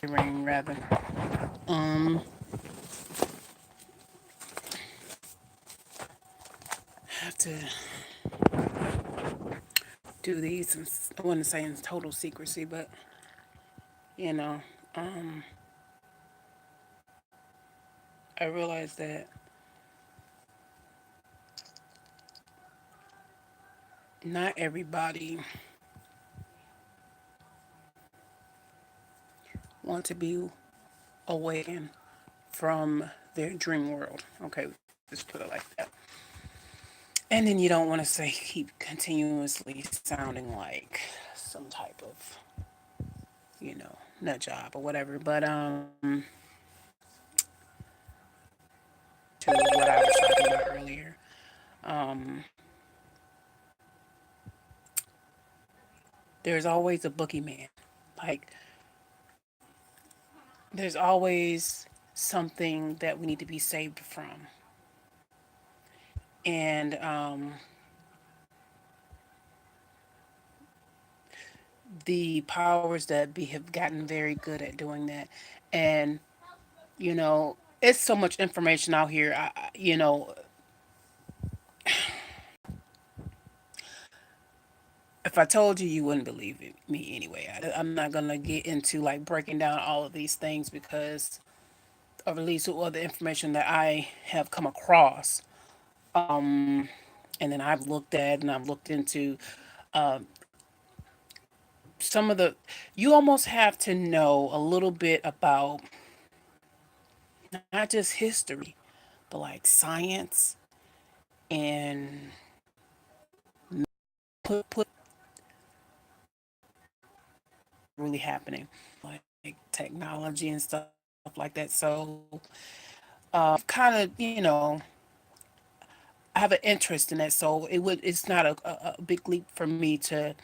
ring rather. Um, have to do these. I wouldn't say in total secrecy, but you know, um, I realized that not everybody want to be awakened from their dream world. Okay, just put it like that. And then you don't want to say keep continuously sounding like some type of, nut job or whatever. But to what I was talking about earlier, um, there's always a boogeyman. Like there's always something that we need to be saved from, and the powers that be have gotten very good at doing that, and it's so much information out here. If I told you, you wouldn't believe it, me anyway. I'm not gonna get into like breaking down all of these things because, or at least all the information that I have come across, and then I've looked at and I've looked into some of the. You almost have to know a little bit about not just history, but like science and put really happening, like technology and stuff like that. So kind of, I have an interest in that. So it's not a big leap for me to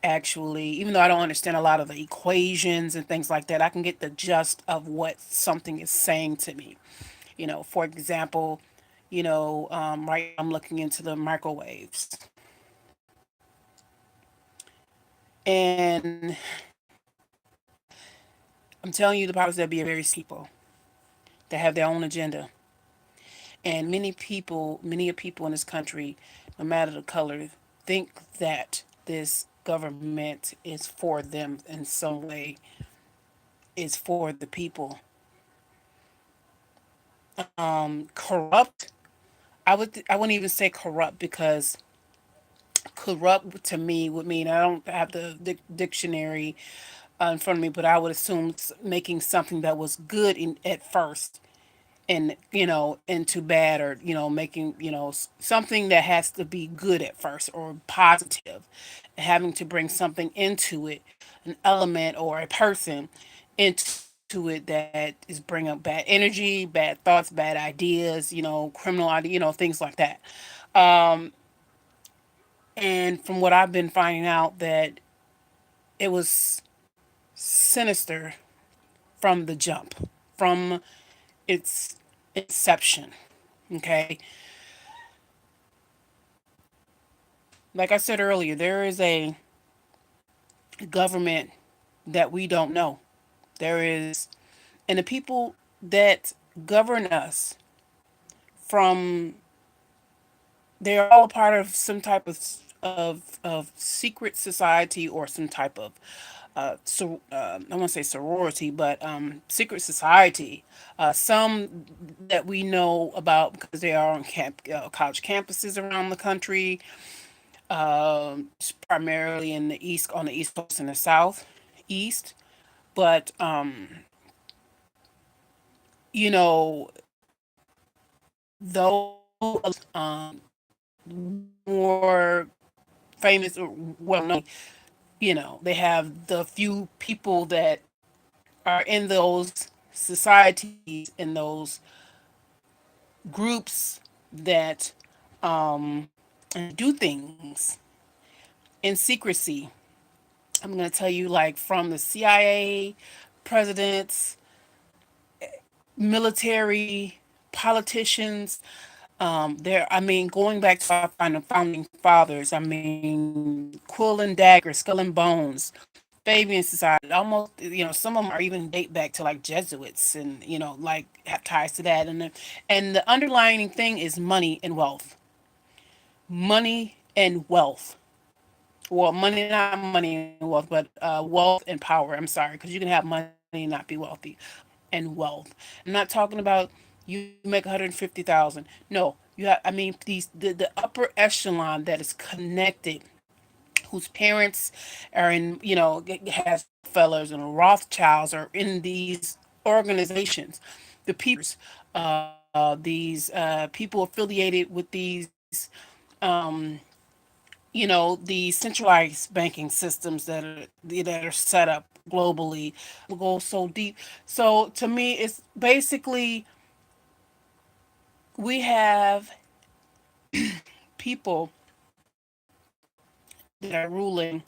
actually, even though I don't understand a lot of the equations and things like that, I can get the gist of what something is saying to me. For example, right now I'm looking into the microwaves. And I'm telling you, the powers that be are very people that have their own agenda. And many of people in this country, no matter the color, think that this government is for them in some way, is for the people. Corrupt. I wouldn't even say corrupt because corrupt to me would mean I don't have the dictionary in front of me, but I would assume making something that was good at first and into bad, or making something that has to be good at first or positive, having to bring something into it, an element or a person into it that is bring up bad energy, bad thoughts, bad ideas, criminal idea, things like that. And from what I've been finding out, that it was sinister from the jump, from its inception. Okay, like I said earlier, there is a government that we don't know. There is, and the people that govern us from, they're all a part of some type of secret society, or some type of I want to say sorority, but secret society. Some that we know about because they are on college campuses around the country, primarily in the east, on the east coast and the south east. But you know, those more famous or well known, they have the few people that are in those societies, in those groups that do things in secrecy. I'm going to tell you, like, from the CIA, presidents, military, politicians. I mean, going back to our founding fathers, I mean, quill and dagger, skull and bones, Fabian Society, almost, some of them are even date back to like Jesuits, and like have ties to that, and the underlying thing is money and wealth. Well, money, not money and wealth, but wealth and power. I'm sorry, because you can have money and not be wealthy, and wealth. I'm not talking about you make 150,000. No, I mean, the upper echelon that is connected, whose parents are in, has Rockefellers and Rothschilds are in these organizations, the people, these people affiliated with these, the centralized banking systems that are set up globally. Go so deep. So to me, it's basically we have people that are ruling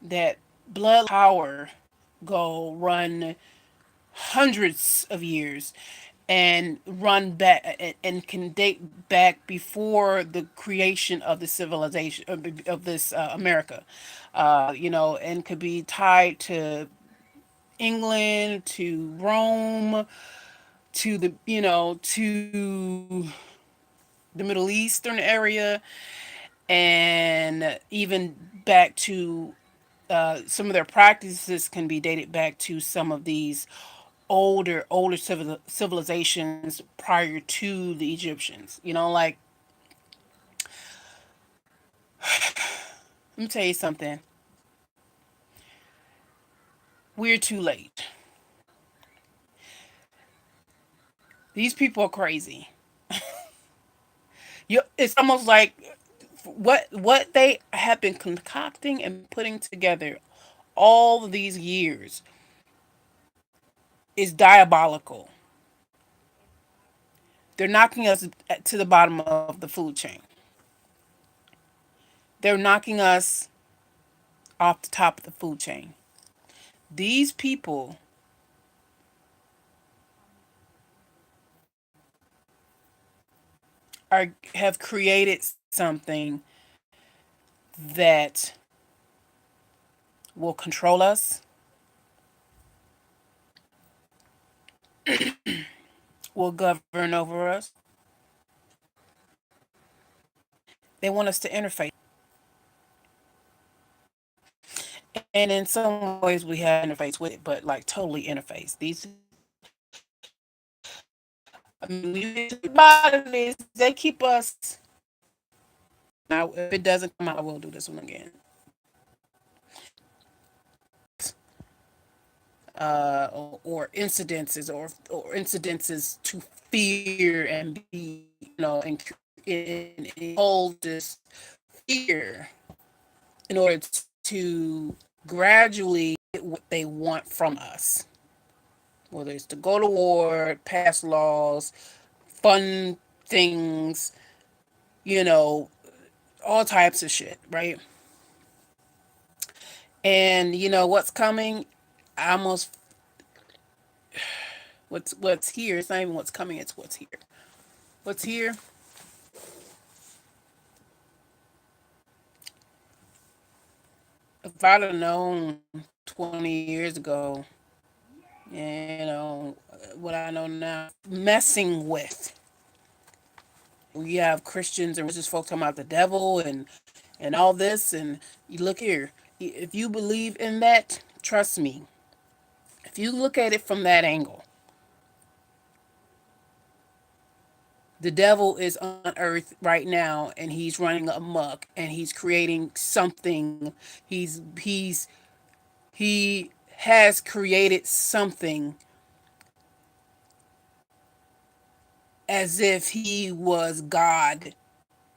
that blood power go run hundreds of years and run back and can date back before the creation of the civilization of this America, and could be tied to England, to Rome, to the Middle Eastern area, and even back to some of their practices can be dated back to some of these older civilizations prior to the Egyptians. Like, let me tell you something. We're too late. These people are crazy. It's almost like what they have been concocting and putting together all of these years is diabolical. They're knocking us to the bottom of the food chain. They're knocking us off the top of the food chain. These people have created something that will control us, will govern over us. They want us to interface. And in some ways we have interface with it, but like totally interface. I mean, when you think about it, is they keep us. Now, if it doesn't come out, I will do this one again. Or incidences, or incidences to fear and be, and hold this fear in order to gradually get what they want from us, whether it's to go to war, pass laws, fund things, you know, all types of shit, right? And what's coming? I almost what's here. It's not even what's coming. It's what's here. What's here? If I'd have known 20 years ago, what I know now, messing with. We have Christians and religious folks talking about the devil and all this, and you look here. If you believe in that, trust me. If you look at it from that angle, the devil is on earth right now, and he's running amok, and he's creating something. He has created something as if he was God,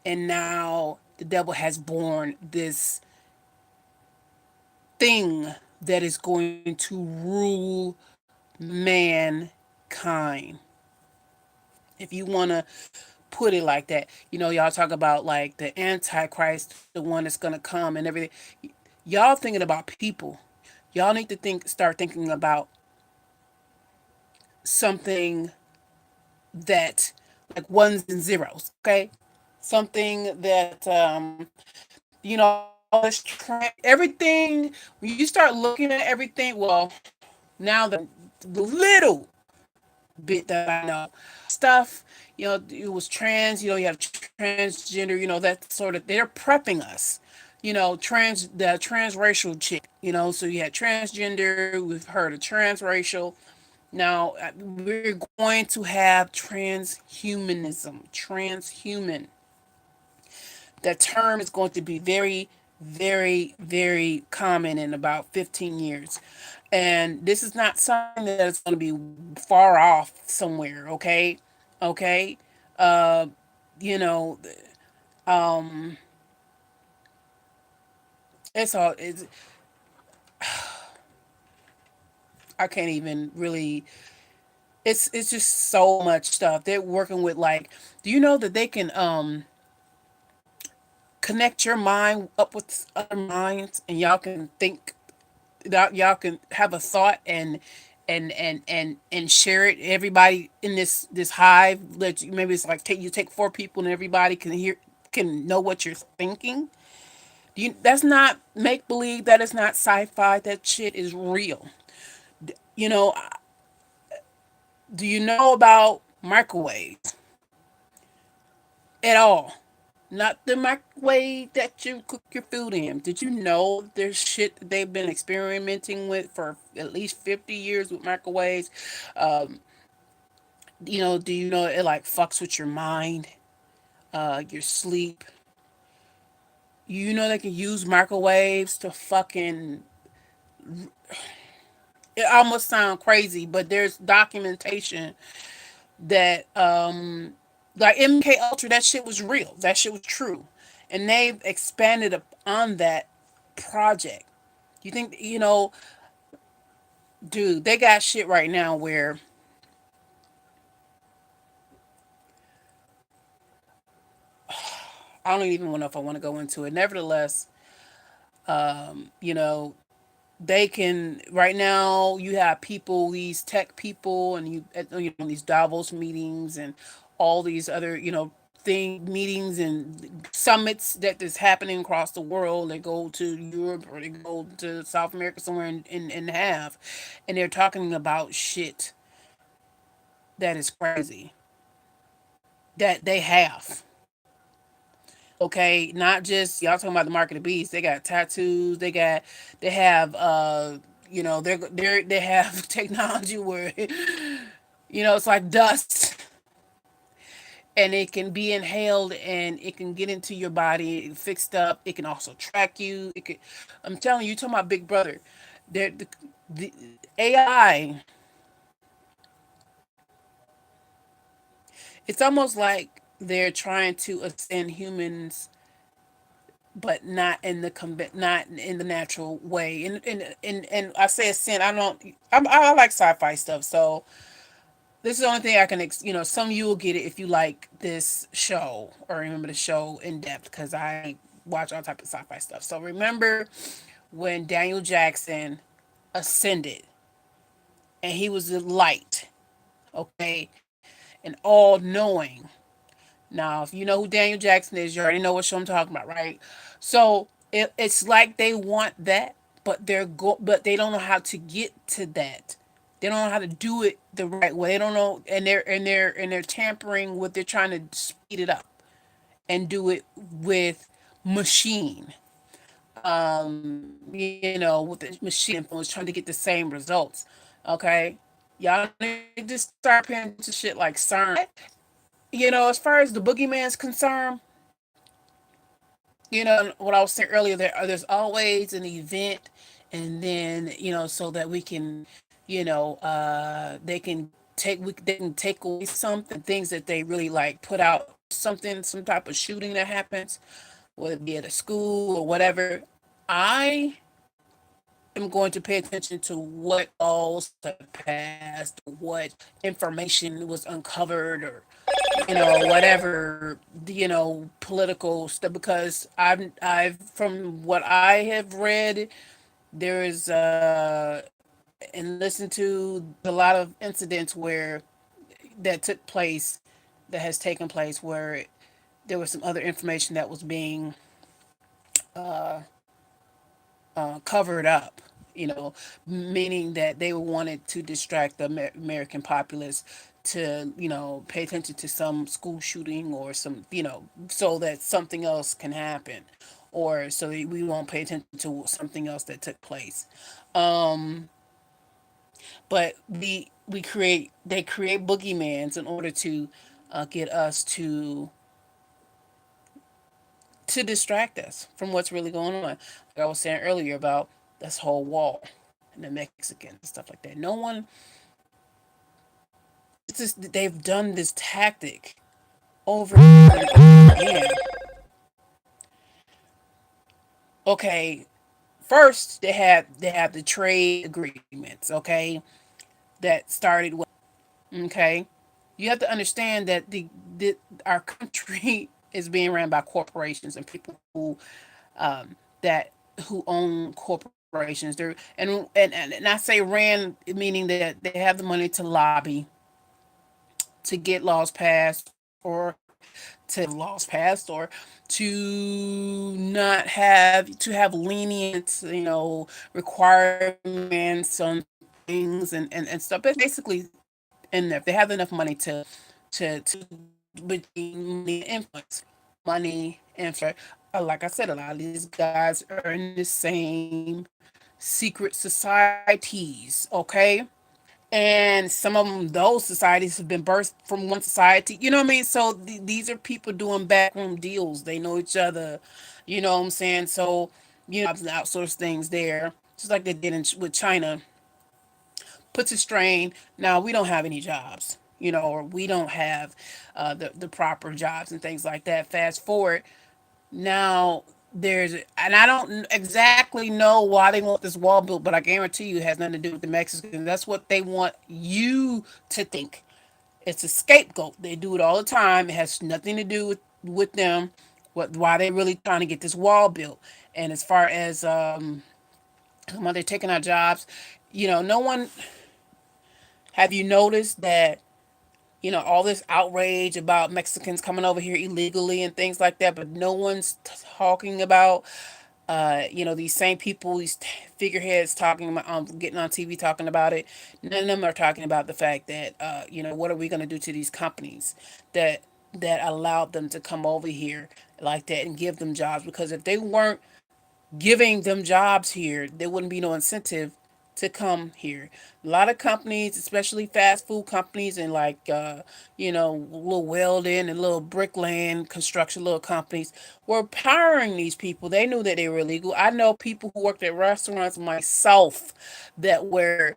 and now the devil has born this thing that is going to rule mankind. If you want to put it like that, y'all talk about like the Antichrist, the one that's going to come and everything. Y'all thinking about people. Y'all need to start thinking about something that, like, ones and zeros, okay? Something that, all this everything. When you start looking at everything, well, now the little bit that I know stuff, it was trans. You have transgender. That sort of. They're prepping us. The transracial chick. So you had transgender. We've heard of transracial. Now we're going to have transhumanism. Transhuman. That term is going to be very, very, very common in about 15 years. And this is not something that is going to be far off somewhere, okay? Okay? Uh, you know, um, it's I can't even really, it's just so much stuff. They're working with, like, do you know that they can connect your mind up with other minds, and y'all can think, that y'all can have a thought, and share it. Everybody in this hive, maybe it's like, take four people and everybody can know what you're thinking. That's not make believe. That is not sci-fi. That shit is real. You know, do you know about microwaves at all? Not the microwave that you cook your food in. Did you know there's shit that they've been experimenting with for at least 50 years with microwaves? Um, do you know it like fucks with your mind, your sleep? You know they can use microwaves to fucking. It almost sounds crazy, but there's documentation that like MK Ultra, that shit was real. That shit was true, and they've expanded on that project. You think, dude? They got shit right now where I don't even know if I want to go into it. Nevertheless, you know, they can right now. You have people, these tech people, and these Davos meetings and all these other meetings and summits that is happening across the world. They go to Europe or they go to South America somewhere and have, and they're talking about shit that is crazy that they have. Okay, not just y'all talking about the market of beasts. They got tattoos. They have they have technology where it's like dust, and it can be inhaled and it can get into your body fixed up. It can also track you. It could, I'm telling you, you talking about Big Brother. The AI, it's almost like they're trying to ascend humans, but not in the natural way. And I say ascend. I don't. I like sci-fi stuff, so this is the only thing I can. Some of you will get it if you like this show or remember the show in depth, because I watch all type of sci-fi stuff. So remember when Daniel Jackson ascended and he was the light, okay, and all knowing. Now, if you know who Daniel Jackson is, you already know what show I'm talking about, right? So it's like they want that, but they don't know how to get to that. They don't know how to do it the right way. They don't know, and they're tampering with. They're trying to speed it up and do it with machine. With the machine influence, trying to get the same results. Okay, y'all need to start paying attention to shit like CERN. As far as the boogeyman's concerned, what I was saying earlier, there's always an event, and then so that we can, they can take away something, things that they really like put out, or something, some type of shooting that happens, whether it be at a school or whatever. I am going to pay attention to what laws have passed, what information was uncovered, or whatever, political stuff, because I've from what I have read, there is and listened to a lot of incidents where that took place, that has taken place, where there was some other information that was being covered up, you know, meaning that they wanted to distract the American populace to, you know, pay attention to some school shooting or some, you know, so that something else can happen, or so that we won't pay attention to something else that took place. Um, but we create they create boogeymans in order to get us to distract us from what's really going on. Like I was saying earlier about this whole wall and the Mexicans and stuff like that. No one, it's just they've done this tactic over and over again. Okay, first they have the trade agreements. Okay, that started with. Okay, you have to understand that the our country is being ran by corporations and people that who own corporations. They're and I say ran meaning that they have the money to lobby to get laws passed or to laws passed or to not have lenient, you know, requirements on things and stuff. But basically in there, if they have enough money to between money and influence, money, influence. Like I said, a lot of these guys are in the same secret societies, okay? And some of them, those societies have been birthed from one society. You know what I mean? So these are people doing backroom deals. They know each other. You know what I'm saying? So jobs and outsource things there, just like they did with China, puts a strain. Now we don't have any jobs, you know, or we don't have the proper jobs and things like that. Fast forward now, and I don't exactly know why they want this wall built, but I guarantee you it has nothing to do with the Mexicans. That's what they want you to think. It's a scapegoat. They do it all the time. It has nothing to do with them. Why they really trying to get this wall built. And as far as why they're taking our jobs, you know, no one. Have you noticed that, you know, all this outrage about Mexicans coming over here illegally and things like that, but no one's talking about, you know, these same people, these figureheads talking about, getting on TV talking about it. None of them are talking about the fact that, you know, what are we going to do to these companies that allowed them to come over here like that and give them jobs? Because if they weren't giving them jobs here, there wouldn't be no incentive to come here. A lot of companies, especially fast food companies and like you know, little welding and little bricklaying construction little companies were hiring these people. They knew that they were illegal. I know people who worked at restaurants myself that were,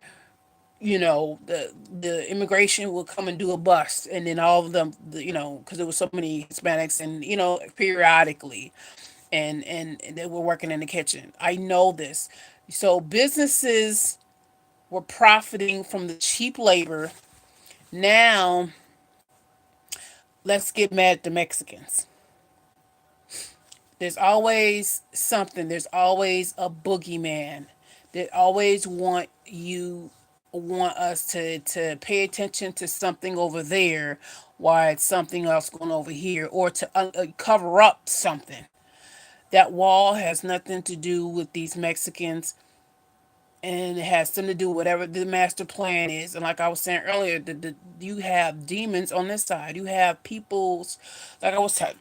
you know, the immigration would come and do a bust, and then all of them, you know, because there was so many Hispanics, and you know, periodically, and they were working in the kitchen. I know this. So businesses were profiting from the cheap labor. Now let's get mad at the Mexicans. There's always something. There's always a boogeyman. They always want us to pay attention to something over there while it's something else going over here, or to cover up something. That wall has nothing to do with these Mexicans, and it has something to do with whatever the master plan is. And like I was saying earlier, you have demons on this side. You have people's, like I was saying,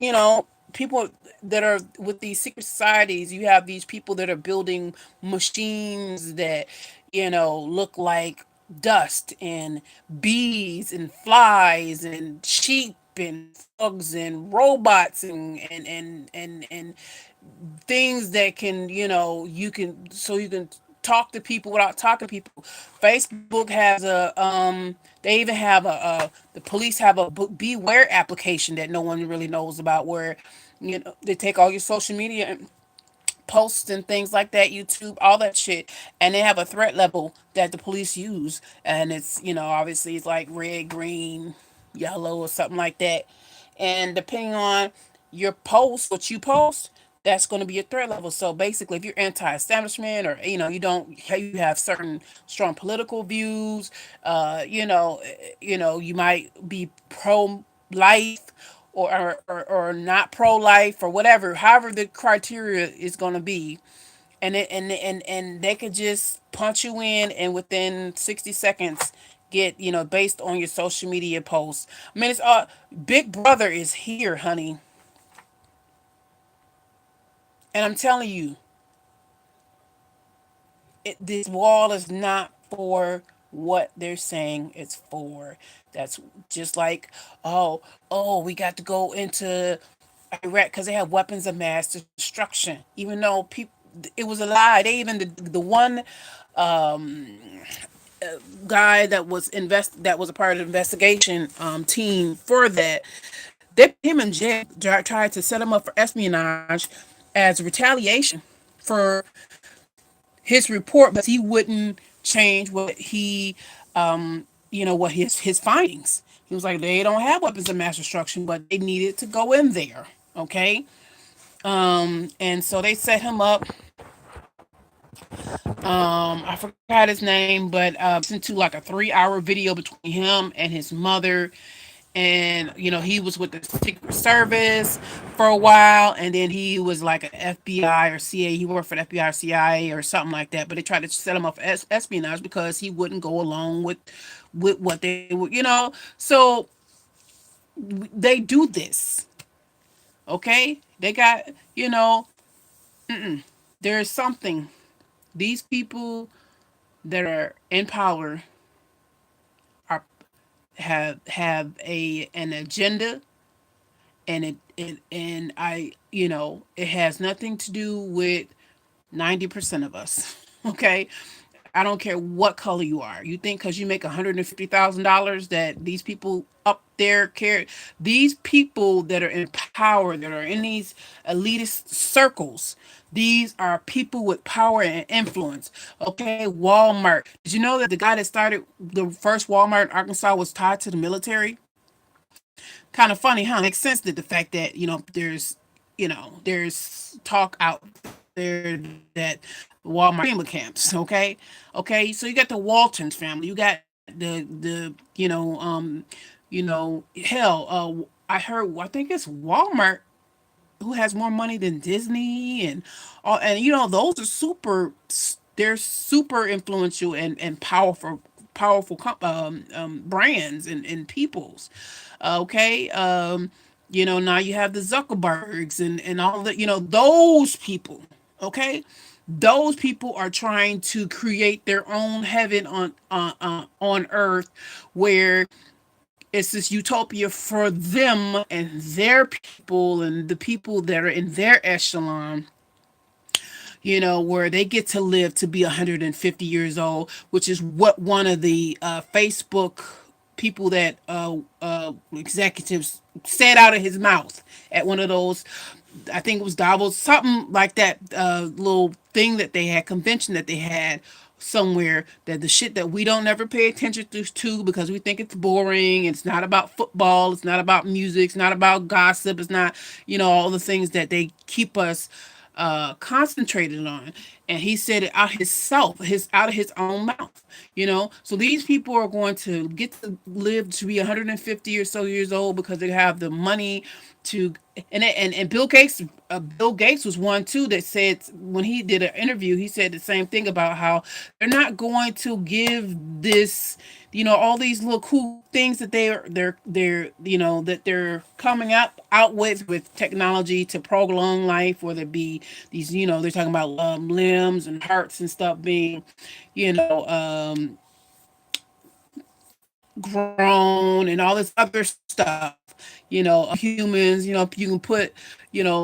you know, people that are with these secret societies. You have these people that are building machines that, you know, look like dust and bees and flies and sheep and frogs and robots and things that can, you know, you can, so you can talk to people without talking to people. Facebook has they even have the police have a beware application that no one really knows about, where, you know, they take all your social media and posts and things like that, YouTube, all that shit, and they have a threat level that the police use, and it's, you know, obviously it's like red, green, yellow, or something like that, and depending on your post, what you post, that's going to be your threat level. So basically, if you're anti-establishment, or you know, you have certain strong political views, you know, you might be pro-life, or not pro-life, or whatever, however the criteria is going to be, and they could just punch you in, and within 60 seconds get, based on your social media posts. I mean, it's Big Brother is here, honey. And I'm telling you, this wall is not for what they're saying it's for. That's just like, oh, we got to go into Iraq because they have weapons of mass destruction. Even though people, it was a lie. They even the one guy that was a part of the investigation team for that, they put him in jail. Tried to set him up for espionage as retaliation for his report, but he wouldn't change what he, what his findings. He was like, they don't have weapons of mass destruction, but they needed to go in there. Okay, and so they set him up. I forgot his name, but listened to like a 3 hour video between him and his mother. And he was with the Secret Service for a while, and then he was like an FBI or CIA. He worked for the FBI or CIA or something like that. But they tried to set him up for espionage because he wouldn't go along with what they would, So they do this, okay? They got, there's something. These people that are in power are have an agenda, and it has nothing to do with 90% of us. Okay, I don't care what color you are. You think because you make $150,000 that these people up there care? These people that are in power, that are in these elitist circles, these are people with power and influence. Okay, Walmart. Did you know that the guy that started the first Walmart in Arkansas was tied to the military? Kind of funny, huh? Makes sense that the fact that there's talk out there that Walmart FEMA camps. Okay. So you got the Waltons family. You got hell. I think it's Walmart who has more money than Disney and all, and those are they're super influential and powerful brands and peoples. Okay, now you have the Zuckerbergs and all that. Those people. Okay, those people are trying to create their own heaven on earth, where it's this utopia for them and their people and the people that are in their echelon, where they get to live to be 150 years old, which is what one of the Facebook people that executives said out of his mouth at one of those, I think it was Davos, something like that, little thing that they had, convention that they had somewhere, that the shit that we don't ever pay attention to because we think it's boring. It's not about football. It's not about music. It's not about gossip. It's not, all the things that they keep us concentrated on. And he said it out of his own mouth. So these people are going to get to live to be 150 or so years old because they have the money to. And Bill Gates was one too that said, when he did an interview, he said the same thing about how they're not going to give this, all these little cool things that that they're coming out with technology to prolong life, whether it be these, they're talking about limbs and hearts and stuff being, you know um grown and all this other stuff, humans, if you can put,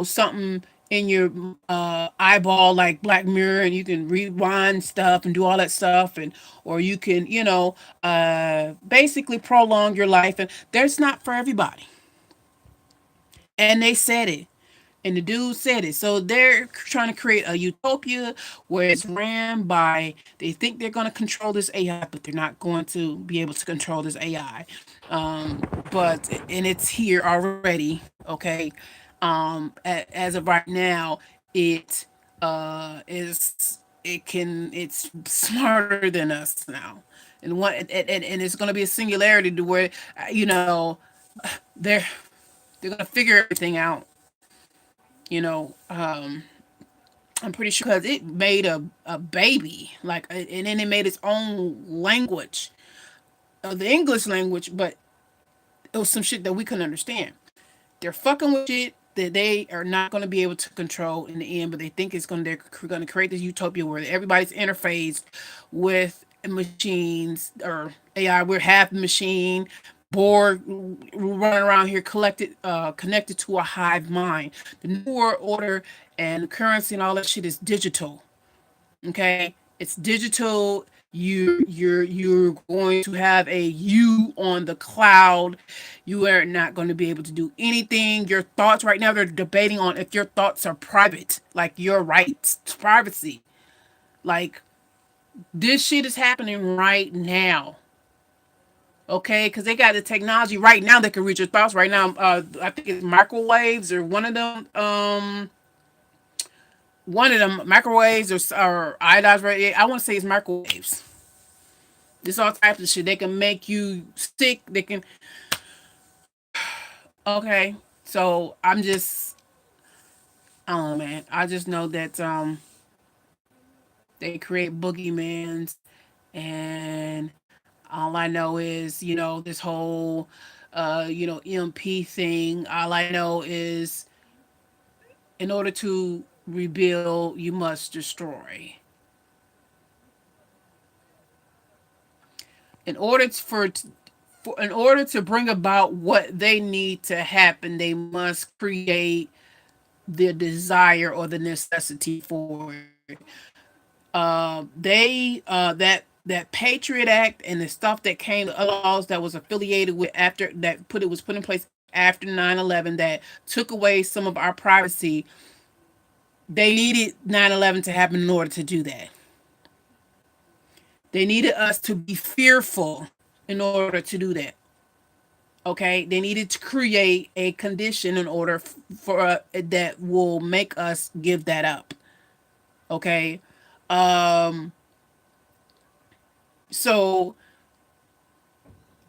something in your eyeball like Black Mirror, and you can rewind stuff and do all that stuff, and or you can, basically prolong your life, and that's not for everybody. And they said it. And the dude said it. So they're trying to create a utopia where it's ran by, they think they're going to control this AI, but they're not going to be able to control this AI. And it's here already. Okay. As of right now, it it's smarter than us now. And it's going to be a singularity to where, they're they're going to figure everything out, you know. I'm pretty sure because it made a baby, like, and then it made its own language, the English language, but it was some shit that we couldn't understand. They're fucking with shit that they are not going to be able to control in the end, but they think it's going to, they're going to create this utopia where everybody's interfaced with machines or AI. We're half machine, bored, running around here collected, connected to a hive mind. The new world order and currency and all that shit is digital. Okay, it's digital. You're going to have a you on the cloud. You are not going to be able to do anything. Your thoughts right now, they're debating on if your thoughts are private, like your rights to privacy. Like, this shit is happening right now. Okay, because they got the technology right now that can reach your thoughts right now. I think it's microwaves or one of them. One of them microwaves or iodized radiation. I want to say it's microwaves. There's all types of shit. They can make you sick. They can. Okay, so I'm just. I don't know, man. I just know that they create boogeymans, and all I know is, this whole EMP thing. All I know is, in order to rebuild, you must destroy. In order in order to bring about what they need to happen, they must create the desire or the necessity for it. That Patriot Act and the stuff that came, the other laws that was affiliated with after that put it was put in place after 9/11 that took away some of our privacy. They needed 9/11 to happen in order to do that. They needed us to be fearful in order to do that. Okay, they needed to create a condition in order for that will make us give that up. Okay, um, so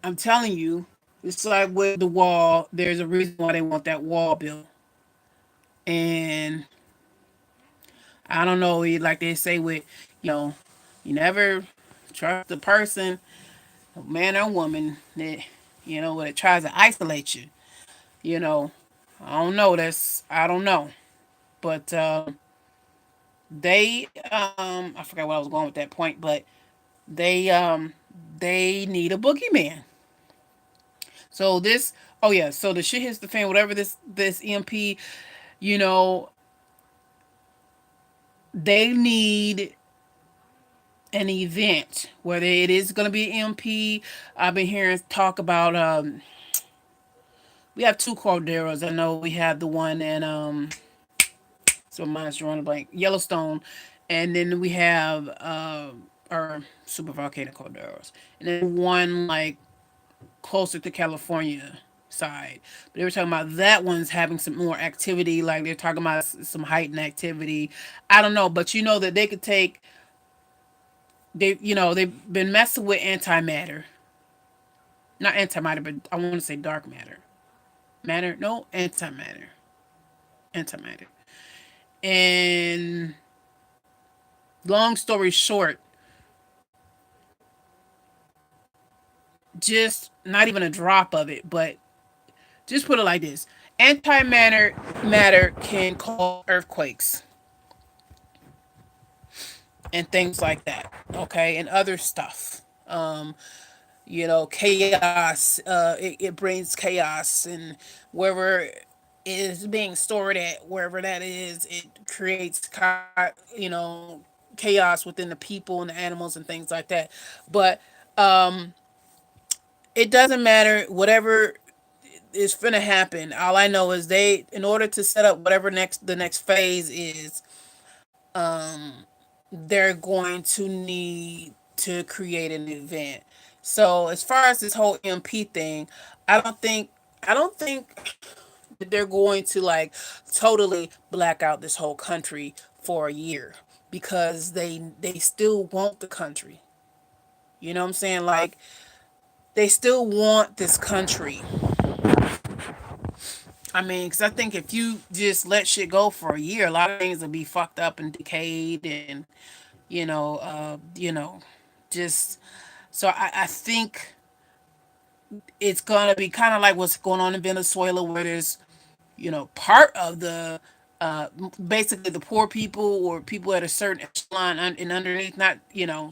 I'm telling you, it's like with the wall. There's a reason why they want that wall built, and I don't know. Like they say with, you never trust a person, a man or woman that when it tries to isolate you. You know, I don't know. I don't know, but I forgot what I was going with that point, but they um they need a boogeyman. So this oh yeah, so the shit hits the fan, whatever this EMP, you know, they need an event whether it is going to be EMP. I've been hearing talk about we have two calderas. I know we have the one in so mine's drawing a blank, Yellowstone, and then we have our super volcano calderas, and then one like closer to California side. But they were talking about that one's having some more activity, like they're talking about some heightened activity. I don't know, but you know that they could take they've been messing with antimatter, not antimatter, but I want to say dark matter. Matter, no, antimatter, antimatter. And long story short, just not even a drop of it, but just put it like this: antimatter can cause earthquakes and things like that. Okay, and other stuff. Chaos. It brings chaos, and wherever it is being stored at, wherever that is, it creates chaos within the people and the animals and things like that. But it doesn't matter whatever is gonna happen. All I know is in order to set up whatever the next phase is, they're going to need to create an event. So as far as this whole MP thing, I don't think I don't think that they're going to like totally black out this whole country for a year because they still want the country. You know what I'm saying? Like, they still want this country. I mean, because I think if you just let shit go for a year, a lot of things will be fucked up and decayed, and just so I think it's gonna be kind of like what's going on in Venezuela, where there's part of the basically the poor people or people at a certain echelon and underneath, not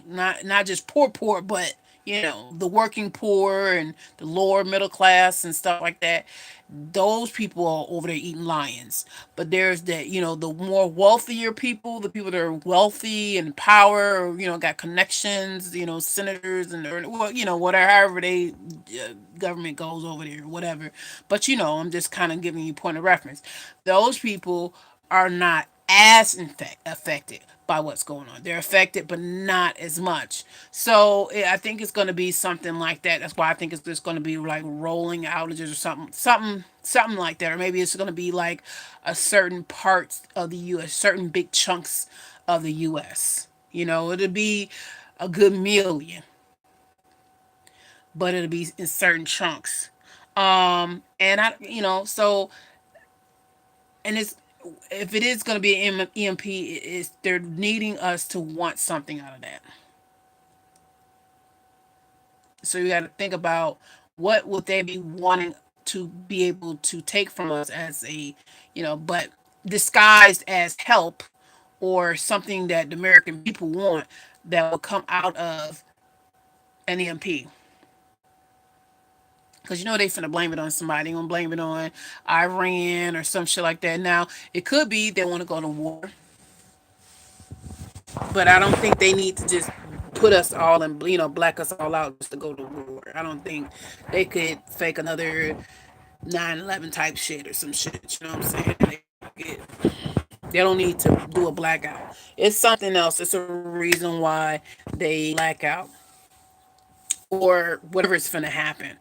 not just poor, but the working poor and the lower middle class and stuff like that. Those people are over there eating lions. But there's that, the more wealthier people, the people that are wealthy and power, or, got connections, senators and well, whatever, however they government goes over there, whatever. But I'm just kind of giving you point of reference. Those people are not as affected by what's going on. They're affected, but not as much. So I think it's going to be something like that. That's why I think it's just going to be like rolling outages or something like that. Or maybe it's going to be like a certain parts of the U.S., certain big chunks of the U.S. It'll be a good million, but it'll be in certain chunks. And so and it's if it is going to be an EMP, is they're needing us to want something out of that. So you got to think about what would they be wanting to be able to take from us as a, but disguised as help or something that the American people want that will come out of an EMP. Because they finna blame it on somebody. They gonna blame it on Iran or some shit like that. Now it could be they want to go to war, but I don't think they need to just put us all and black us all out just to go to war. I don't think they could fake another 9/11 type shit or some shit. You know what I'm saying? They don't need to do a blackout. It's something else. It's a reason why they blackout or whatever is gonna happen.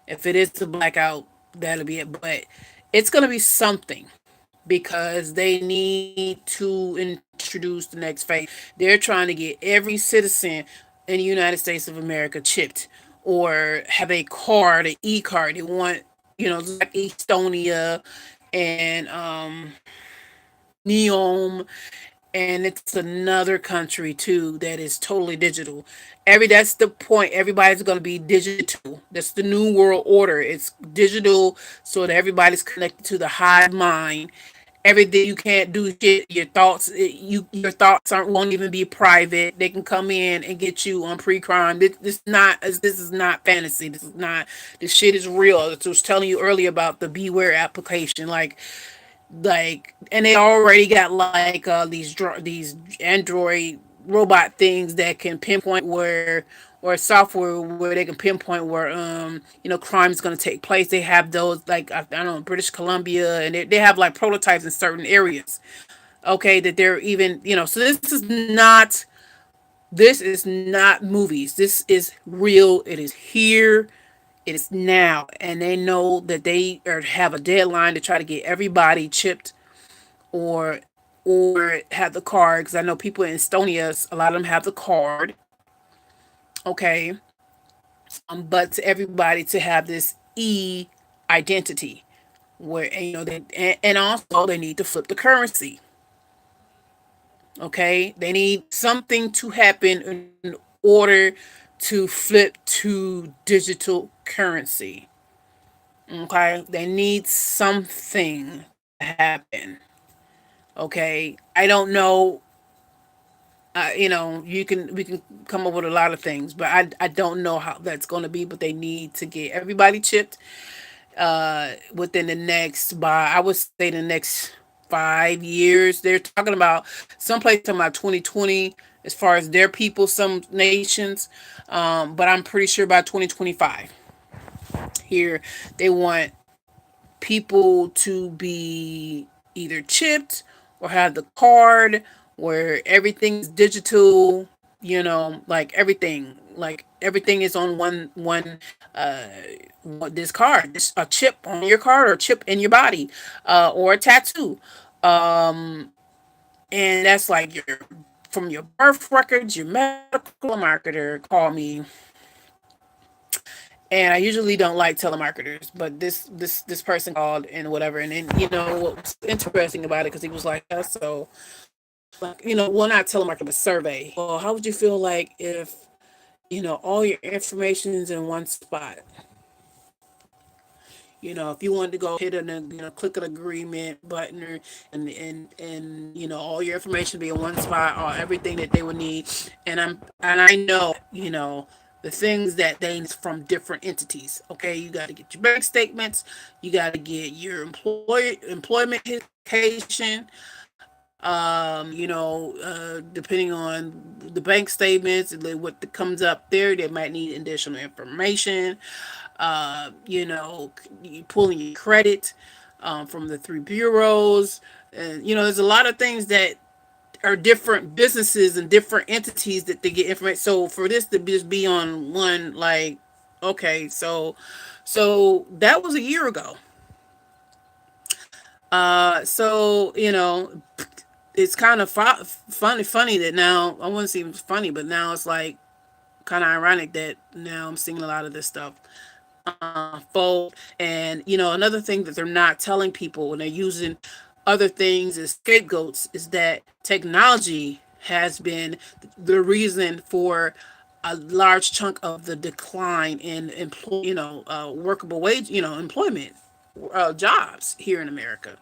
If it is a blackout, that'll be it. But it's gonna be something because they need to introduce the next phase. They're trying to get every citizen in the United States of America chipped or have a card, an e-card. They want, like Estonia and Neom, and it's another country too that is totally digital. That's the point. Everybody's going to be digital. That's the new world order. It's digital so that everybody's connected to the hive mind. Everything you can't do shit. Your thoughts, your thoughts aren't won't even be private. They can come in and get you on pre-crime. This is not fantasy. This is not. This shit is real. I was telling you earlier about the Beware application. And they already got like these Android robot things that can pinpoint where or software where they can pinpoint where crime is going to take place. They have those like I don't know, British Columbia, and they have like prototypes in certain areas. Okay, that they're even so this is not movies. This is real. It is here. It is now, and they know that they have a deadline to try to get everybody chipped or have the card, because I know people in Estonia, a lot of them have the card. Okay, but to everybody to have this identity where and also they need to flip the currency. Okay, they need something to happen in order to flip to digital currency. Okay, they need something to happen. Okay, I don't know. You can we can come up with a lot of things, but I don't know how that's going to be. But they need to get everybody chipped within the next by I would say the next 5 years. They're talking about some place talking about 2020 as far as their people, some nations, but I'm pretty sure by 2025 here they want people to be either chipped or have the card where everything is digital, like everything is on uh this card, this a chip on your card or chip in your body, or a tattoo. And that's like your from your birth records, your medical marketer call me And I usually don't like telemarketers, but this person called and whatever, and then what was interesting about it because he was like, yeah, so like well, not telemarketer but survey. Well, how would you feel like if all your information's in one spot? If you wanted to go hit an click an agreement button and all your information be in one spot or everything that they would need, and I know the things that they need from different entities. Okay, you got to get your bank statements, you got to get your employment history, depending on the bank statements, what comes up there, they might need additional information. You pulling your credit from the three bureaus, and there's a lot of things that are different businesses and different entities that they get information. So for this to just be on one, like, okay, so that was a year ago. So it's kind of funny that now I wouldn't say it's funny, but now it's like kind of ironic that now I'm seeing a lot of this stuff fold. And another thing that they're not telling people when they're using other things as scapegoats is that technology has been the reason for a large chunk of the decline in workable wage, employment jobs here in America,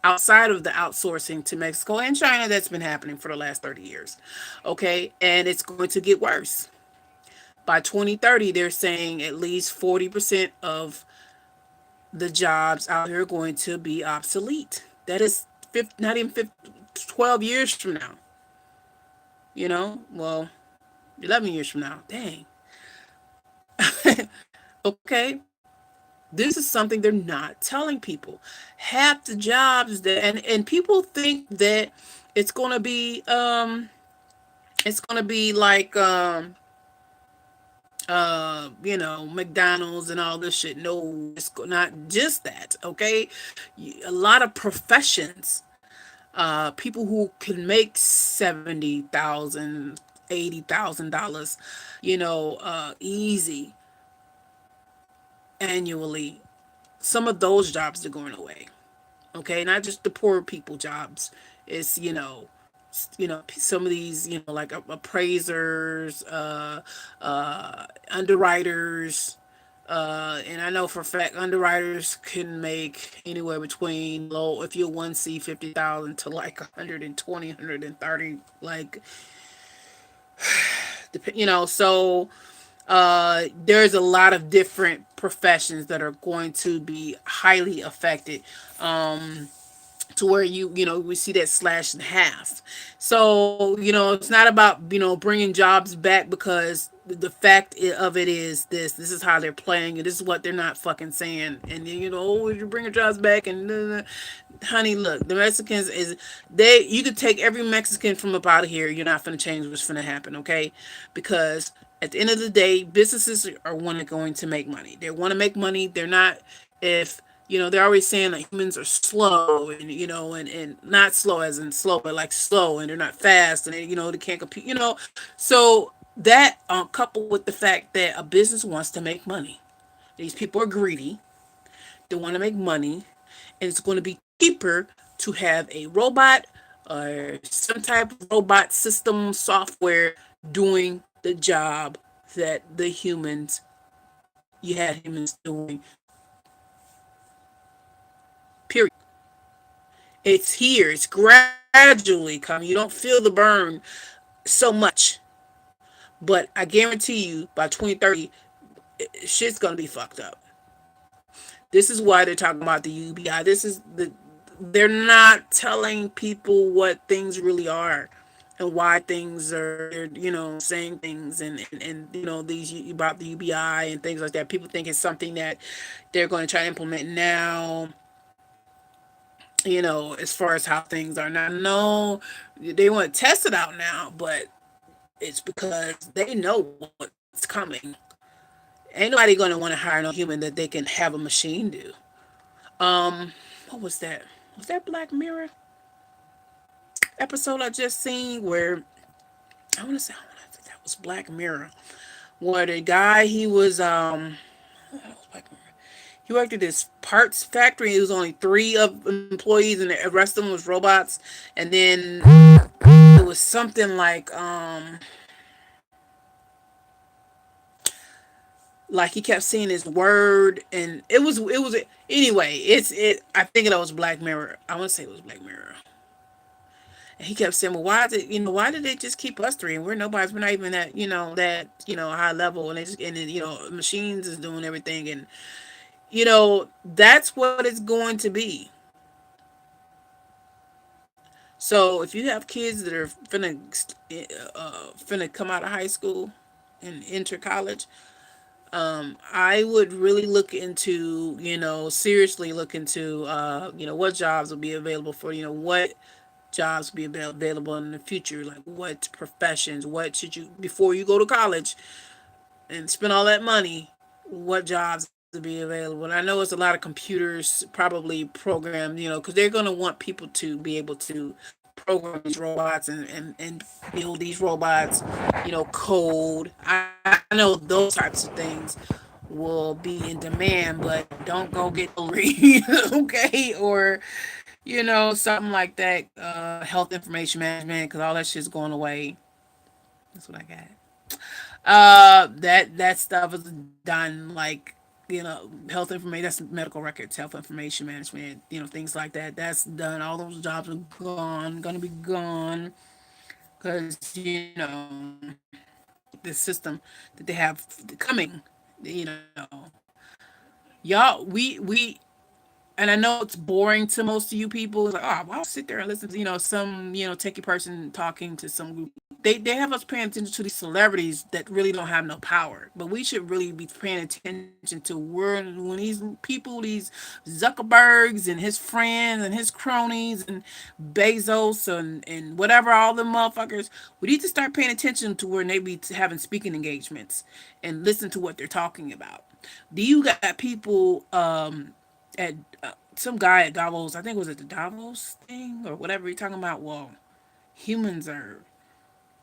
outside of the outsourcing to Mexico and China that's been happening for the last 30 years. Okay, and it's going to get worse. By 2030, they're saying at least 40% of the jobs out here are going to be obsolete. That is not even 12 years from now. Well, 11 years from now. Dang. Okay. This is something they're not telling people. Half the jobs that and people think that it's gonna be like McDonald's and all this shit. No, it's not just that. Okay, a lot of professions, people who can make $70,000, $80,000, easy annually. Some of those jobs are going away. Okay, not just the poor people jobs. It's some of these like appraisers, underwriters, and I know for a fact underwriters can make anywhere between low, if you're 1C, 50,000 to like 120, 130, like so there's a lot of different professions that are going to be highly affected, to where we see that slashed in half. So it's not about bringing jobs back, because the fact of it is this is how they're playing it. This is what they're not fucking saying. And then oh, you're bringing jobs back, and honey, look, the Mexicans is you could take every Mexican from up out of here, you're not going to change what's going to happen. Okay, because at the end of the day, businesses are going to make money. They want to make money. They're not, if they're always saying that humans are slow, and and not slow as in slow, but like slow, and they're not fast, and they can't compete. So that, coupled with the fact that a business wants to make money, these people are greedy. They want to make money, and it's going to be cheaper to have a robot or some type of robot system software doing the job that you had humans doing. Period. It's here. It's gradually coming. You don't feel the burn so much, but I guarantee you by 2030, shit's gonna be fucked up. This is why they're talking about the UBI. They're not telling people what things really are, and why things are, saying things, and these about the UBI and things like that. People think it's something that they're going to try to implement now, as far as how things are now. No, they want to test it out now, but it's because they know what's coming. Ain't nobody going to want to hire no human that they can have a machine do. What was that? Was that Black Mirror episode I just seen where I want to say that was Black Mirror, where the guy, he was Black Mirror. He worked at this parts factory. It was only three of employees, and the rest of them was robots. And then it was something like he kept seeing his word, and it was anyway. It. I think it was Black Mirror. I want to say it was Black Mirror. And he kept saying, "Well, why did why did they just keep us three? And we're not even at high level, and they just and then, machines is doing everything, and that's what it's going to be." So if you have kids that are finna come out of high school and enter college, I would really look into, seriously look into, what jobs will be available for, what jobs will be available in the future, like what professions, what should you, before you go to college and spend all that money, what jobs will be available. And I know it's a lot of computers probably programmed, because they're going to want people to be able to program these robots and build these robots, code. I know those types of things will be in demand, but don't go get jewelry, okay? Or, something like that, health information management, because all that shit's going away. That's what I got. That stuff is done, like, health information. That's medical records, health information management. Things like that. That's done. All those jobs are gone. Gonna be gone because the system that they have coming. You know, we and I know it's boring to most of you people. It's like, oh, well, I'll sit there and listen to some techie person talking to some group. They have us paying attention to these celebrities that really don't have no power. But we should really be paying attention to when these people, these Zuckerbergs and his friends and his cronies and Bezos and whatever, all the motherfuckers, we need to start paying attention to where they be having speaking engagements and listen to what they're talking about. Do you got people at some guy at Davos? I think it was at the Davos thing or whatever you're talking about. Well, humans are.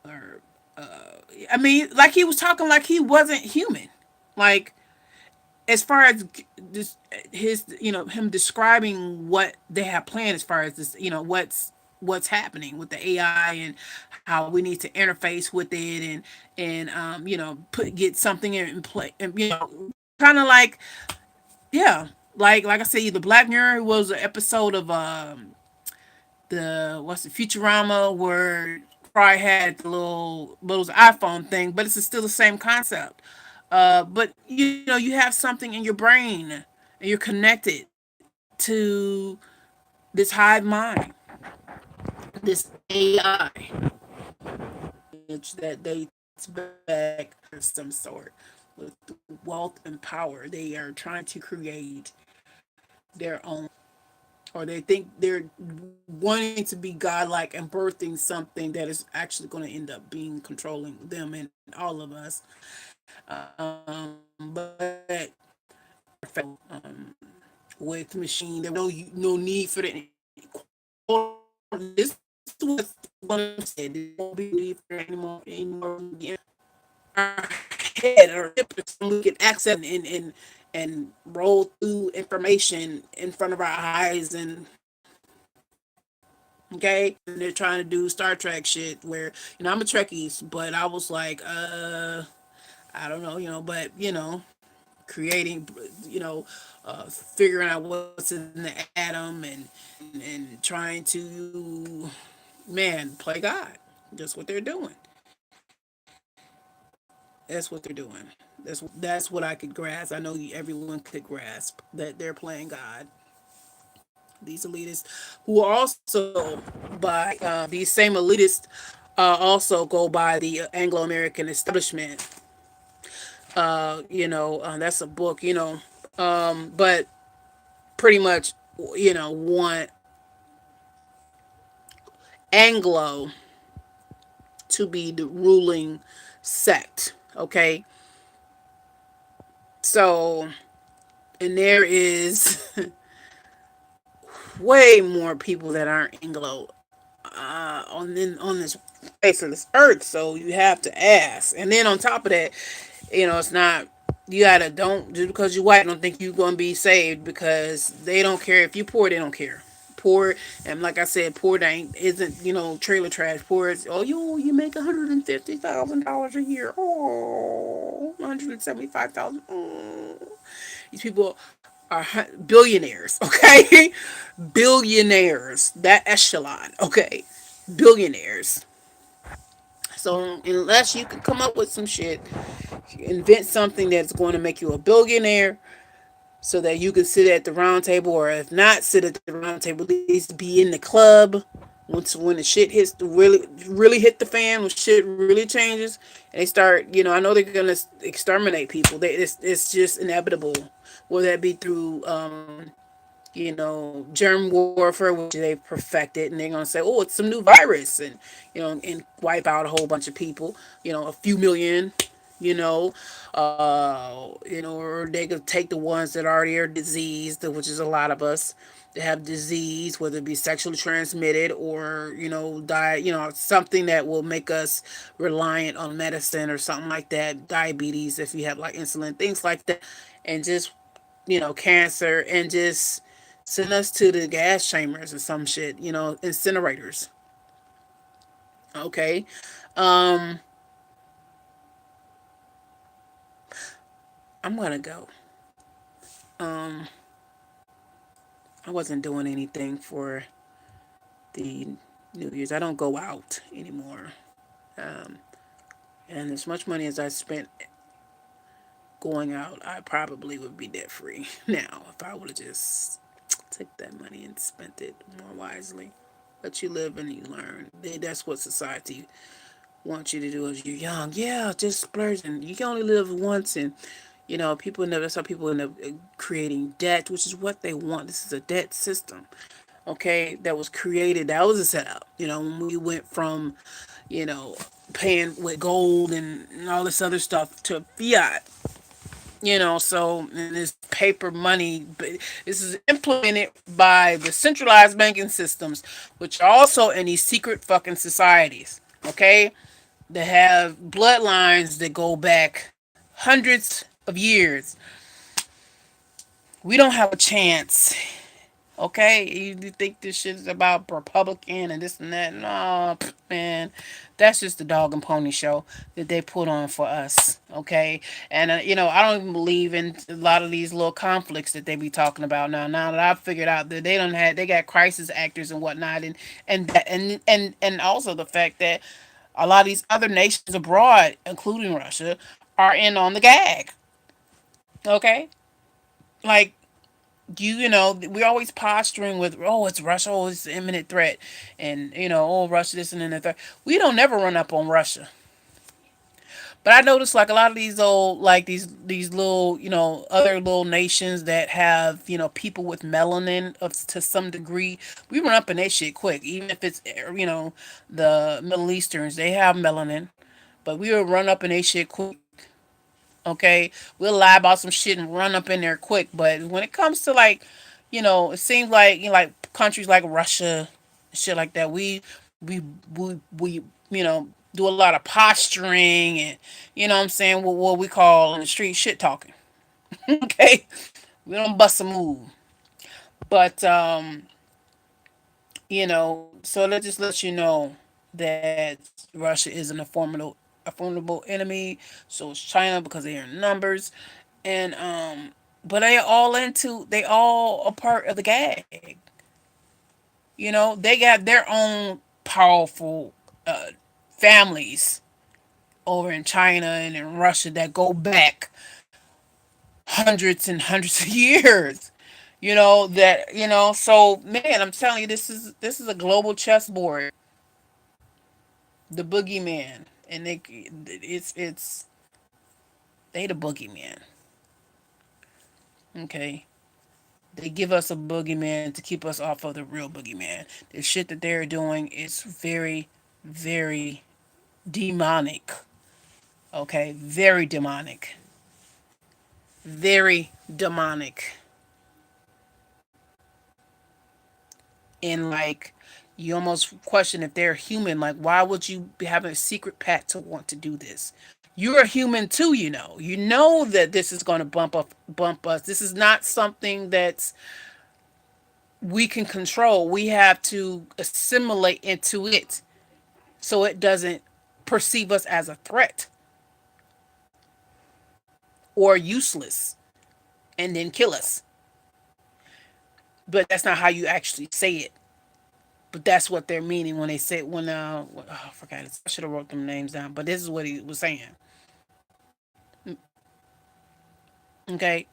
I mean, like he was talking like he wasn't human. Like as far as this, his, him describing what they have planned as far as this, what's happening with the AI and how we need to interface with it and get something in play, and kind of like, yeah, like I said, the Black Mirror was an episode of the what's the Futurama where Fry had the little iPhone thing, but it's still the same concept. But you have something in your brain and you're connected to this hive mind, this AI, that dates back some sort with wealth and power. They are trying to create their own, or they think they're wanting to be godlike and birthing something that is actually going to end up being controlling them and all of us. But with machine, there was no need for the. This is what one of them said. There won't be no need for it anymore. Our head or hip so we can access and roll through information in front of our eyes, and okay, and they're trying to do Star Trek shit where I'm a Trekkie, but I was like, I don't know, but creating, figuring out what's in the atom and trying to, man, play God. That's what they're doing. That's what they're doing. That's what I could grasp. I know everyone could grasp that they're playing God. These elitists, who are also by these same elitists, also go by the Anglo American establishment. That's a book. But pretty much, want Anglo to be the ruling sect. Okay, so and there is way more people that aren't Anglo on this face of this earth. So you have to ask, and then on top of that, it's not. You gotta don't just because you're white don't think you're gonna be saved because they don't care if you poor. They don't care. Poor and like I said, poor ain't isn't trailer trash. Poor is you make $150,000 a year. Oh, 175,000. Oh. These people are billionaires. Okay, billionaires. That echelon. Okay, billionaires. So unless you can come up with some shit, invent something that's going to make you a billionaire so that you can sit at the round table, or if not sit at the round table, at least be in the club. When the shit hits the really hit the fan, when shit really changes, and they start, I know they're gonna exterminate people. It's just inevitable. Whether that be through germ warfare, which they perfected, and they're gonna say, "Oh, it's some new virus," and wipe out a whole bunch of people. A few million. Or they could take the ones that already are diseased, which is a lot of us that have disease, whether it be sexually transmitted or something that will make us reliant on medicine or something like that. Diabetes, if you have like insulin, things like that, and just cancer, and just send us to the gas chambers or some shit, incinerators. Okay. Um, I'm gonna go. Um, I wasn't doing anything for the New Year's. I don't go out anymore. Um, and as much money as I spent going out, I probably would be debt free now if I would have just took that money and spent it more wisely. But you live and you learn. That's what society wants you to do as you're young. Yeah, just splurge. And you can only live once. And people end up. That's how people end up creating debt, which is what they want. This is a debt system. Okay, that was created. That was a setup. When we went from, you know, paying with gold and all this other stuff to fiat. So in this paper money, this is implemented by the centralized banking systems, which are also in these secret fucking societies. Okay, that have bloodlines that go back hundreds of years. We don't have a chance. Okay, you think this shit is about Republican and this and that? No, man, that's just the dog and pony show that they put on for us. Okay, and I don't even believe in a lot of these little conflicts that they be talking about now. Now that I've figured out that they got crisis actors and whatnot, and also the fact that a lot of these other nations abroad, including Russia, are in on the gag. Okay, like we're always posturing with, oh, it's Russia, oh, it's an imminent threat, and oh, Russia this and then the threat. We don't never run up on Russia. But I noticed like a lot of these old like these little other little nations that have people with melanin of to some degree, we run up in that shit quick. Even if it's the Middle Easterns, they have melanin, but we will run up in that shit quick. Okay, we'll lie about some shit and run up in there quick. But when it comes to like, it seems like like countries like Russia, shit like that, we do a lot of posturing and what I'm saying, what we call in the street shit talking. Okay, we don't bust a move, but so that just lets you know that Russia isn't a formidable enemy. So is China because they are in numbers, and but they all a part of the gag. They got their own powerful families over in China and in Russia that go back hundreds and hundreds of years. So man, I'm telling you, this is a global chessboard. The boogeyman, and it's they the boogeyman. Okay, they give us a boogeyman to keep us off of the real boogeyman. The shit that they're doing is very, very demonic. Okay, very demonic. Very demonic. And like, you almost question if they're human. Like, why would you be having a secret pact to want to do this? You're a human too, you know. You know that this is going to bump us. This is not something that's we can control. We have to assimilate into it so it doesn't perceive us as a threat or useless and then kill us. But that's not how you actually say it. But that's what they're meaning when they say oh, I forgot it. I should have wrote them names down. But this is what he was saying. Okay,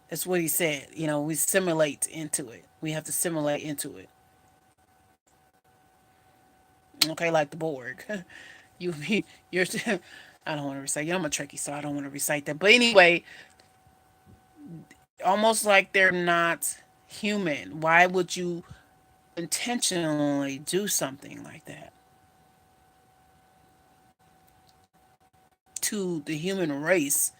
that's what he said. You know, we simulate into it. We have to simulate into it. Okay, like the Borg. you you're. I don't want to recite. I'm a Trekkie, so I don't want to recite that. But anyway, almost like they're not human. Why would you intentionally do something like that to the human race?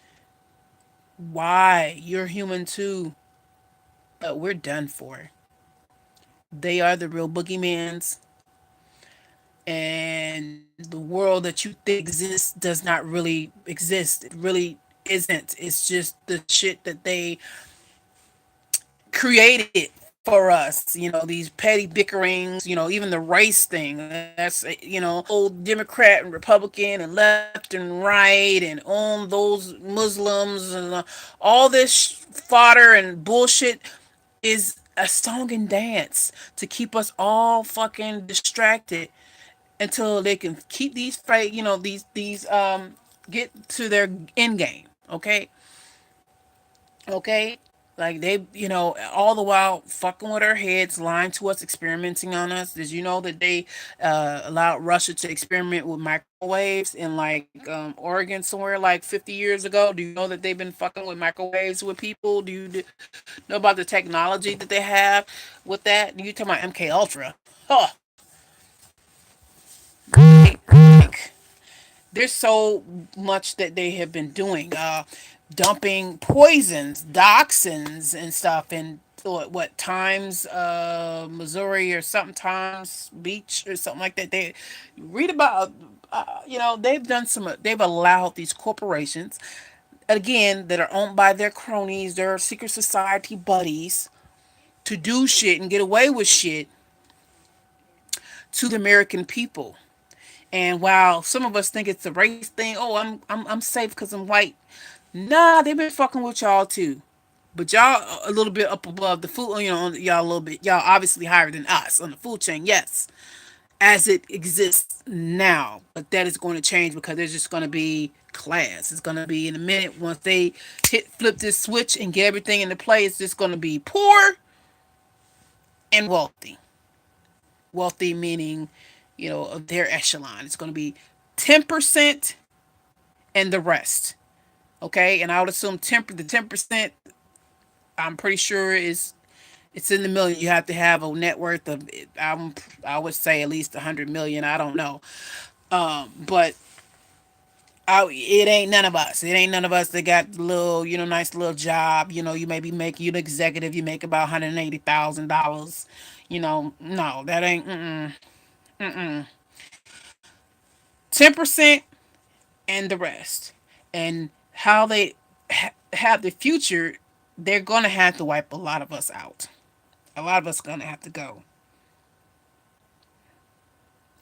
Why? You're human too. But we're done for. They are the real boogeymans, and the world that you think exists does not really exist. It really isn't. It's just the shit that they created for us. You know, these petty bickerings, you know, even the race thing. That's, you know, old Democrat and Republican and left and right and on those Muslims and all this fodder and bullshit is a song and dance to keep us all fucking distracted until they can keep these fight, you know, these get to their end game. Okay, okay, like they, you know, all the while fucking with our heads, lying to us, experimenting on us. Did you know that they allowed Russia to experiment with microwaves in like Oregon somewhere like 50 years ago? Do you know that they've been fucking with microwaves with people? Do you know about the technology that they have with that? You talking about MK Ultra? Huh. Like, there's so much that they have been doing, dumping poisons, dioxins, and stuff in what Times, Missouri or something, Times Beach or something like that. They read about, you know, they've done some. They've allowed these corporations, again, that are owned by their cronies, their secret society buddies, to do shit and get away with shit to the American people. And while some of us think it's a race thing, oh, I'm safe because I'm white. Nah, they've been fucking with y'all too. But y'all a little bit up above the food, you know, y'all a little bit, y'all obviously higher than us on the food chain, yes, as it exists now. But that is going to change because there's just going to be class. It's going to be in a minute once they flip this switch and get everything into play. It's just going to be poor and wealthy. Wealthy meaning, you know, of their echelon. It's going to be 10% and the rest. Okay, and I would assume the 10%. I'm pretty sure it's in the million. You have to have a net worth of I would say at least 100 million. I don't know, but it ain't none of us. It ain't none of us that got the little, you know, nice little job. You know, you may be making, you an executive, you make about $180,000. You know, no, that ain't. 10% and the rest, and how they have the future. They're gonna have to wipe a lot of us out. A lot of us gonna have to go,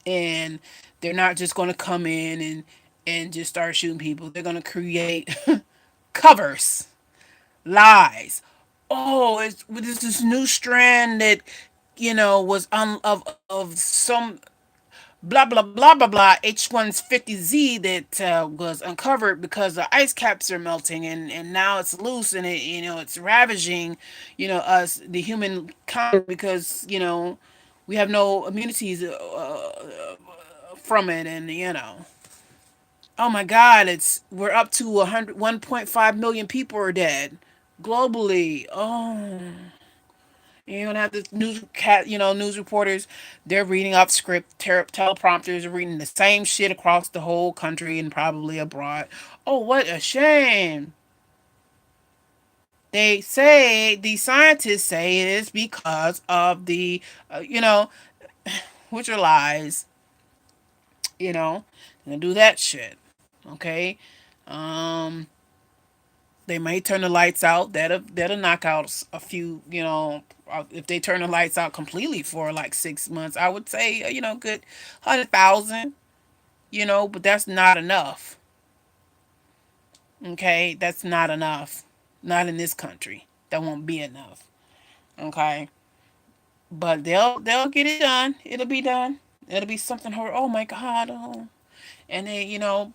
and they're not just gonna come in and just start shooting people. They're gonna create covers, lies. Oh, it's this new strand that, you know, was of some blah blah blah blah blah H150Z that was uncovered because the ice caps are melting, and now it's loose, and it, you know, it's ravaging, you know, us, the human kind, because, you know, we have no immunities from it. And, you know, oh my god, it's we're up to 1.5 million people are dead globally. Oh, you're gonna have the you know, news reporters. They're reading off script. Teleprompters are reading the same shit across the whole country and probably abroad. Oh, what a shame! They say, the scientists say it is because of the, you know, which are lies. You know, and do that shit. Okay, Um, they may turn the lights out. That'll knock out a few. If they turn the lights out completely for like 6 months, I would say good 100,000. But that's not enough. Okay, that's not enough. Not in this country. That won't be enough. Okay, but they'll get it done. It'll be done. It'll be something. Oh my God. Oh, and they you know,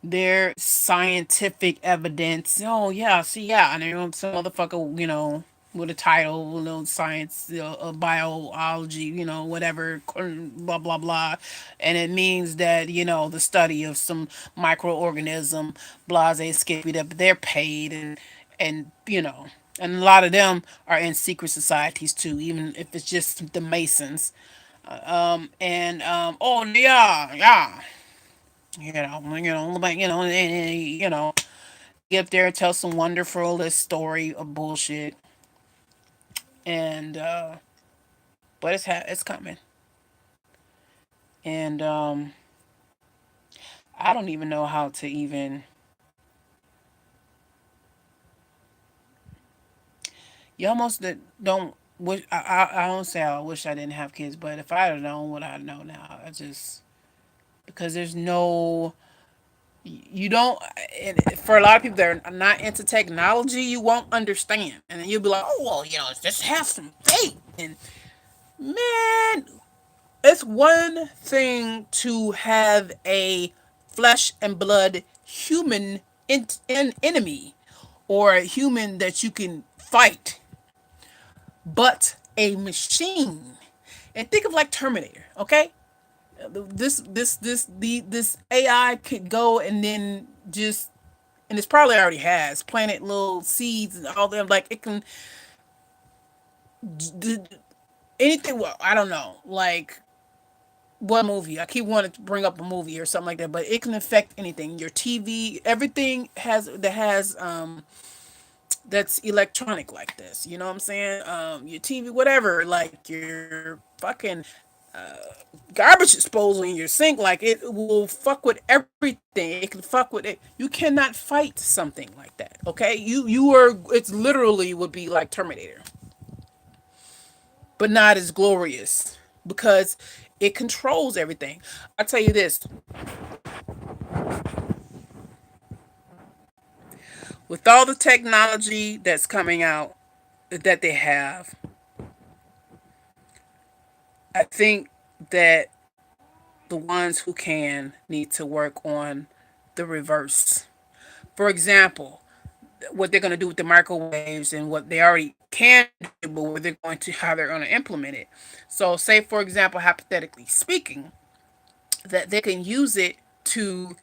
their scientific evidence. Oh yeah, see yeah, and then some motherfucker, with a title, science, biology, whatever, blah blah blah, and it means that the study of some microorganism, blase, skippy, that they're paid and. And a lot of them are in secret societies too, even if it's just the Masons. Oh yeah, yeah, get up there and tell some wonderful story of bullshit, and but it's coming, and I don't even know how to even. You almost don't wish. I don't say I wish I didn't have kids, but if I had known what I know now, I just because there's no you don't for a lot of people that are not into technology, you won't understand, and then you'll be like, oh well, just have some faith, and man, it's one thing to have a flesh and blood human enemy or a human that you can fight, but a machine. And think of like Terminator, okay? This AI could go and then just, and it's probably already has planted little seeds and all them, like it can d- anything. Well, I don't know, like what movie? I keep wanting to bring up a movie or something like that, but it can affect anything. Your TV, everything has that's electronic like this. You know what I'm saying? Your TV, whatever, like your fucking garbage disposal in your sink, like it will fuck with everything. It can fuck with it. You cannot fight something like that. Okay, you are. It's literally would be like Terminator, but not as glorious because it controls everything. I tell you this, with all the technology that's coming out that they have, I think that the ones who can need to work on the reverse. For example, what they're going to do with the microwaves and what they already can do, but what they're going to how they're going to implement it. So, say for example, hypothetically speaking, that they can use it to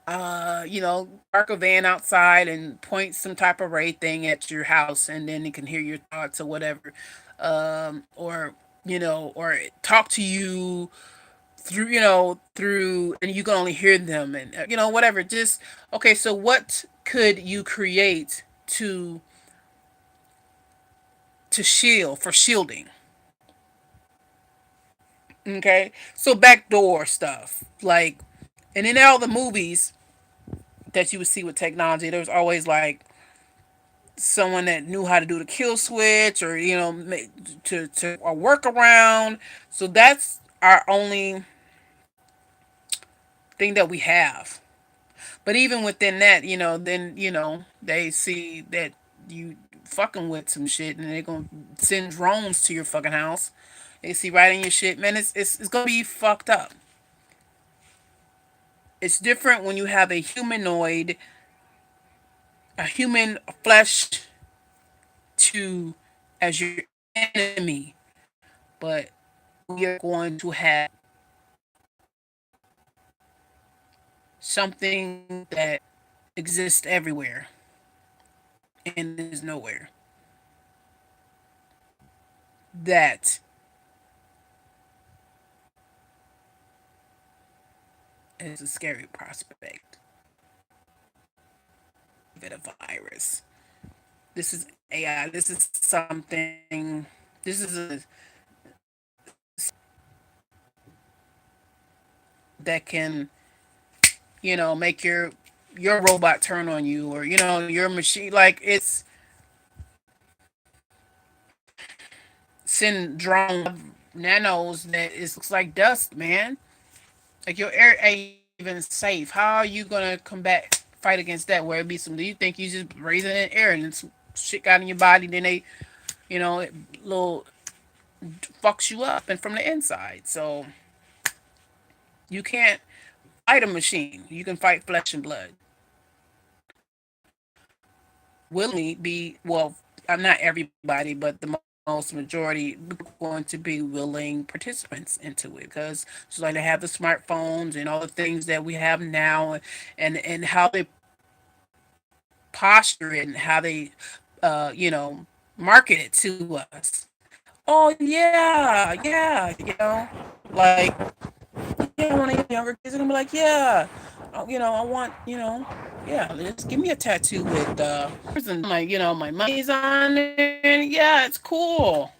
park a van outside and point some type of ray thing at your house, and then it can hear your thoughts or whatever, or or talk to you through, and you can only hear them, and whatever. Just okay. So what could you create to shield for shielding? Okay, so backdoor stuff like, and in all the movies that you would see with technology, there's always like someone that knew how to do the kill switch, or to a workaround. So that's our only thing that we have. But even within that, then they see that you fucking with some shit, and they're gonna send drones to your fucking house. They see right in your shit, man. It's gonna be fucked up. It's different when you have a humanoid, a human flesh to as your enemy, but we are going to have something that exists everywhere and is nowhere. That is a scary prospect. Of a virus. This is AI. This is something. This is a that can make your robot turn on you, or your machine. Like, it's send drones, nanos that it looks like dust, man. Like, your air ain't even safe. How are you gonna combat fight against that? Where it be some? Do you think you just raising it in the air and then some shit got in your body? Then they, it little fucks you up and from the inside. So you can't fight a machine. You can fight flesh and blood. Willingly be, well, not everybody, but the most majority going to be willing participants into it, because just like they have the smartphones and all the things that we have now, and how they posture it and how they market it to us. Oh yeah, yeah, like, yeah, one of your younger kids are gonna be like, yeah, I want, yeah, just give me a tattoo with and my money's on it. Yeah, it's cool.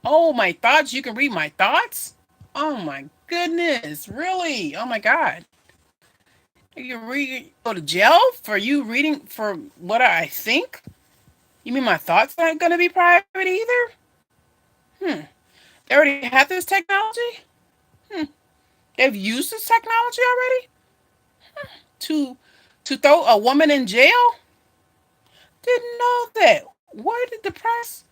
Oh, my thoughts. You can read my thoughts. Oh my goodness, really? Oh my god. You read go to jail for you reading for what I think? You mean my thoughts aren't gonna be private either? Hmm. They already have this technology? Hmm. They've used this technology already? To throw a woman in jail? Didn't know that. Where did the press?